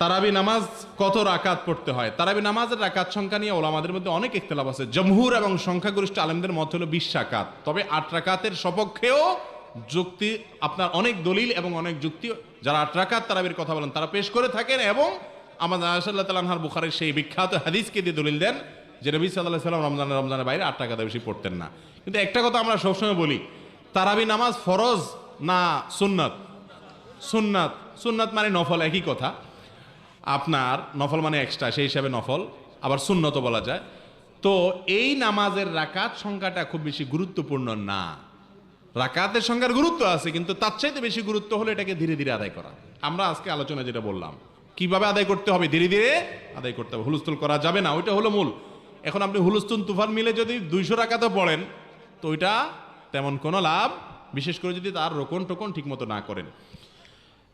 তারাবি নামাজ কত রাকাত পড়তে হয়? তারাবি নামাজের রাকাত সংখ্যা নিয়ে ওলামাদের মধ্যে অনেক ইখতিলাফ আছে। জমহুর এবং সংখ্যাগরিষ্ঠ আলেমদের মত হলো 20 রাকাত। তবে 8 রাকাতের সপক্ষেও যুক্তি, আপনার অনেক দলিল এবং অনেক যুক্তি যারা 8 রাকাত তারাবির কথা বলেন তারা পেশ করে থাকেন, এবং আমাদের আয়েশা রাদিয়াল্লাহু তাআলা আনহার বুখারীর সেই বিখ্যাত হাদিসকে দিয়ে দলিল দেন যে নবী সাল্লাল্লাহু আলাইহি ওয়াসাল্লাম রমজানের বাইরে 8 রাকাতের বেশি পড়তেন না। কিন্তু একটা কথা আমরা সবসময় বলি, তারাবি নামাজ ফরজ না সুন্নাত? সুন্নাত। সুন্নাত মানে নফল, একই কথা। আপনার নফল মানে এক্সট্রা, সেই হিসাবে নফল, আবার সুন্নত বলা যায়। তো এই নামাজের রাকাত সংখ্যাটা খুব বেশি গুরুত্বপূর্ণ না। রাকাতের সংখ্যার গুরুত্ব আছে, কিন্তু তার চাইতে বেশি গুরুত্ব হলো এটাকে ধীরে ধীরে আদায় করা। আমরা আজকে আলোচনা যেটা বললাম, কিভাবে আদায় করতে হবে, ধীরে ধীরে আদায় করতে হবে, হুলস্থুল করা যাবে না, ওইটা হলো মূল। এখন আপনি হুলস্থুল তুফান মিলে যদি 200 রাকাতও পড়েন তো ওইটা তেমন কোনো লাভ, বিশেষ করে যদি তার রোকন টোকন ঠিক মতো না করেন।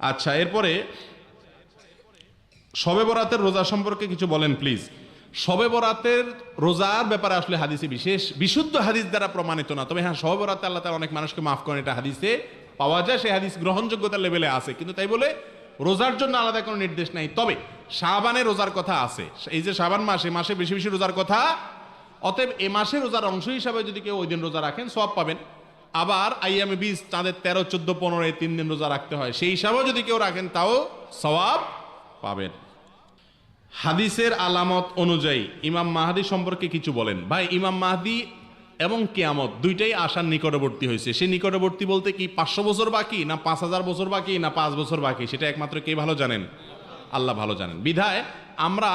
আচ্ছা, এরপরে শবে বরাতের রোজা সম্পর্কে কিছু বলেন প্লিজ। শবে বরাতের রোজার ব্যাপারে আসলে হাদিসে বিশুদ্ধ হাদিস দ্বারা প্রমাণিত না। তবে হ্যাঁ, শবে বরাতে আল্লাহ তাআলা অনেক মানুষকে মাফ করেন, এটা হাদিসে পাওয়া যায়, সেই হাদিস গ্রহণযোগ্যতার লেভেলে আছে। কিন্তু তাই বলে রোজার জন্য আলাদা কোনো নির্দেশ নাই। তবে শাবানে রোজার কথা আছে, এই যে শাবান মাস, এই মাসে বেশি বেশি রোজার কথা। অতএব এ মাসে রোজার অংশ হিসাবে যদি কেউ ওই দিন রোজা রাখেন সওয়াব পাবেন। আবার আইয়ামে 20, তাদের 13, 14, 15 এই 3 দিন রোজা রাখতে হয়, সেই হিসাবেও যদি কেউ রাখেন তাও সওয়াব পাবেন। হাদিসের আলামত অনুযায়ী ইমাম মাহদী সম্পর্কে কিছু বলেন। ভাই, ইমাম মাহদী এবং কিয়ামত দুইটাই আসার নিকটবর্তী হয়েছে। সে নিকটবর্তী বলতে কি 500 বছর বাকি, না 5000 বছর বাকি, না 5 বছর বাকি, সেটা একমাত্র কে ভালো জানেন? আল্লাহ ভালো জানেন। বিধায় আমরা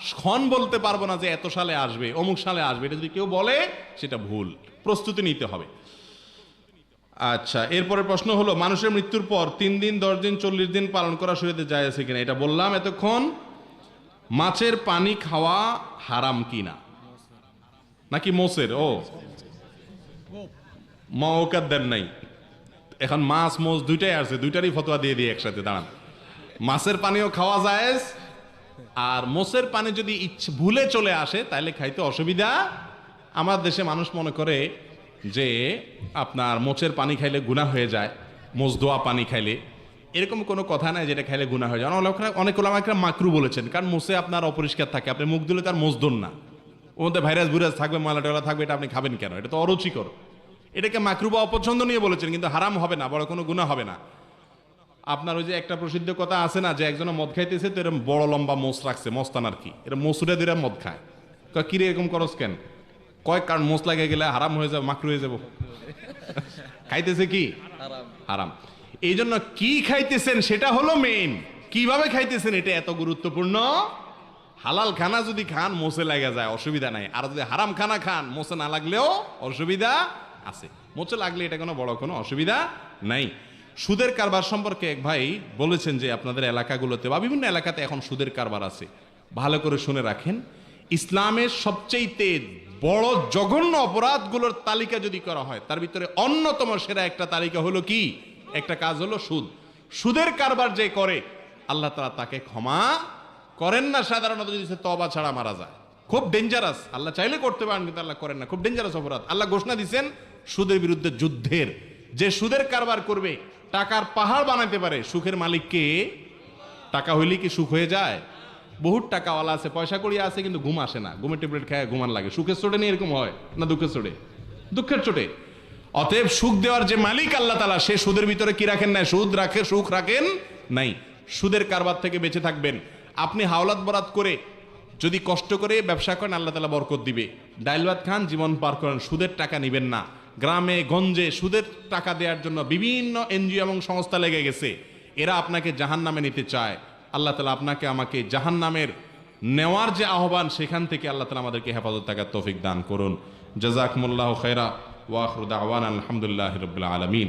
ক্ষণ বলতে পারবো না যে এত সালে আসবে, অমুক সালে আসবে। এটা যদি কেউ বলে সেটা ভুল, প্রস্তুতি নিতে হবে। আচ্ছা, এরপরে প্রশ্ন হলো, মানুষের মৃত্যুর পর 3 দিন, 10 দিন, 40 দিন পালন করা শরীয়তে জায়েজ আছে কিনা? এটা বললাম এতক্ষণ। মাছের পানি খাওয়া হারাম কিনা, নাকি মোষের? ও মওকাত দেন নাই, এখন মাছ মোষ দুইটাই আছে, দুইটারই ফতোয়া দিয়ে দিই একসাথে। দাঁড়ান, মাছের পানিও খাওয়া জায়েজ, আর মোষের পানি যদি ভুলে চলে আসে তাহলে খাইতে অসুবিধা। আমার দেশে মানুষ মনে করে যে আপনার মোচের পানি খাইলে গুনাহ হয়ে যায়, মোচ ধোয়া পানি খাইলে। এরকম কোনো কথা নাই যেটা খাইলে গুনাহ হয়ে যায়। অনেক ওলামায়ে মাকরু বলেছেন, কারণ মোচে আপনার অপরিষ্কার থাকে, আপনি মুখ দিলে তার মোচ ধন না, ওর মধ্যে ভাইরাস বুইরাস থাকবে, ময়লা টয়লা থাকবে, এটা আপনি খাবেন কেন? এটা তো অরুচিকর। এটাকে মাকরু বা অপছন্দ নিয়ে বলেছেন, কিন্তু হারাম হবে না, বড় কোনো গুনাহ হবে না। আপনার ওই যে একটা প্রসিদ্ধ কথা আছে না, যে একজনে মদ খাইতেছে, তো এরকম বড় লম্বা মোচ রাখছে, মস্তান আর কি, এটা মসুরে দিয়ে মদ খায়। কিরে এরকম করস কেন? কয় কারণ মোচ লাগে গেলে হারাম হয়ে যাবে, মাকরু হয়ে যাব। খাইতেছে কি হারাম। এই জন্য কি খাইতেছেন সেটা হলো মেইন, কিভাবে খাইতেছেন এটা এত গুরুত্বপূর্ণ। হালাল খানা যদি খান মোচে লাগা যায়, অসুবিধা নাই। আর যদি হারাম খানা খান মোচে না লাগলেও অসুবিধা আছে, মোচে লাগলে এটা কোনো বড় কোনো অসুবিধা নাই। সুদের কারবার সম্পর্কে এক ভাই বলেছেন যে আপনাদের এলাকাগুলোতে বা বিভিন্ন এলাকাতে এখন সুদের কারবার আছে। ভালো করে শুনে রাখেন, ইসলামের সবচেয়ে বড় জঘন্য অপরাধগুলোর তালিকা যদি করা হয়, তার ভিতরে অন্যতম সেরা একটা তালিকা হলো কি, একটা কাজ হলো সুদ। সুদের কারবার যে করে আল্লাহ তাআলা তাকে ক্ষমা করেন না, সাধারণত যদি সে তওবা ছাড়া মারা যায়। খুব ডেঞ্জারাস, আল্লাহ চাইলে করতে পারেন কিন্তু আল্লাহ করেন না, খুব ডেঞ্জারাস অপরাধ। আল্লাহ ঘোষণা দিচ্ছেন সুদের বিরুদ্ধে যুদ্ধের। যে সুদের কারবার করবে, টাকার পাহাড় বানাইতে পারে, সুখের মালিককে। টাকা হইলে কি সুখ হয়ে যায়? বহুত টাকাওয়ালা আছে, পয়সা করিয়া আছে, কিন্তু ঘুম আসে না, ঘুমের ট্যাবলেট খায় ঘুমান লাগে। সুখের চোটে নিয়ে এরকম হয় না, দুঃখের চোটে? দুঃখের চোটে। অতএব সুখ দেওয়ার যে মালিক আল্লাহ তাআলা, সে সুদের ভিতরে কি রাখেন নাই? সুদ রাখে, সুখ রাখেন নাই। সুদের কারবার থেকে বেঁচে থাকবেন। আপনি হাওলাত বরাত করে যদি কষ্ট করে ব্যবসা করেন, আল্লাহ তাআলা বরকত দিবে। ডাইল ভাত খান, জীবন পার করেন, সুদের টাকা নিবেন না। গ্রামে গঞ্জে সুদের টাকা দেওয়ার জন্য বিভিন্ন এনজিও এবং সংস্থা লেগে গেছে, এরা আপনাকে জাহান্নামে নিতে চায়। আল্লাহ তাআলা আপনাকে আমাকে জাহান্নামের নেওয়ার যে আহ্বান, সেখান থেকে আল্লাহ তাআলা আমাদেরকে হেফাজত থাকার তৌফিক দান করুন। জাযাকুমুল্লাহু খায়রা ওয়া আখিরু দাওয়ানা আলহামদুলিল্লাহি রাব্বিল আলামিন।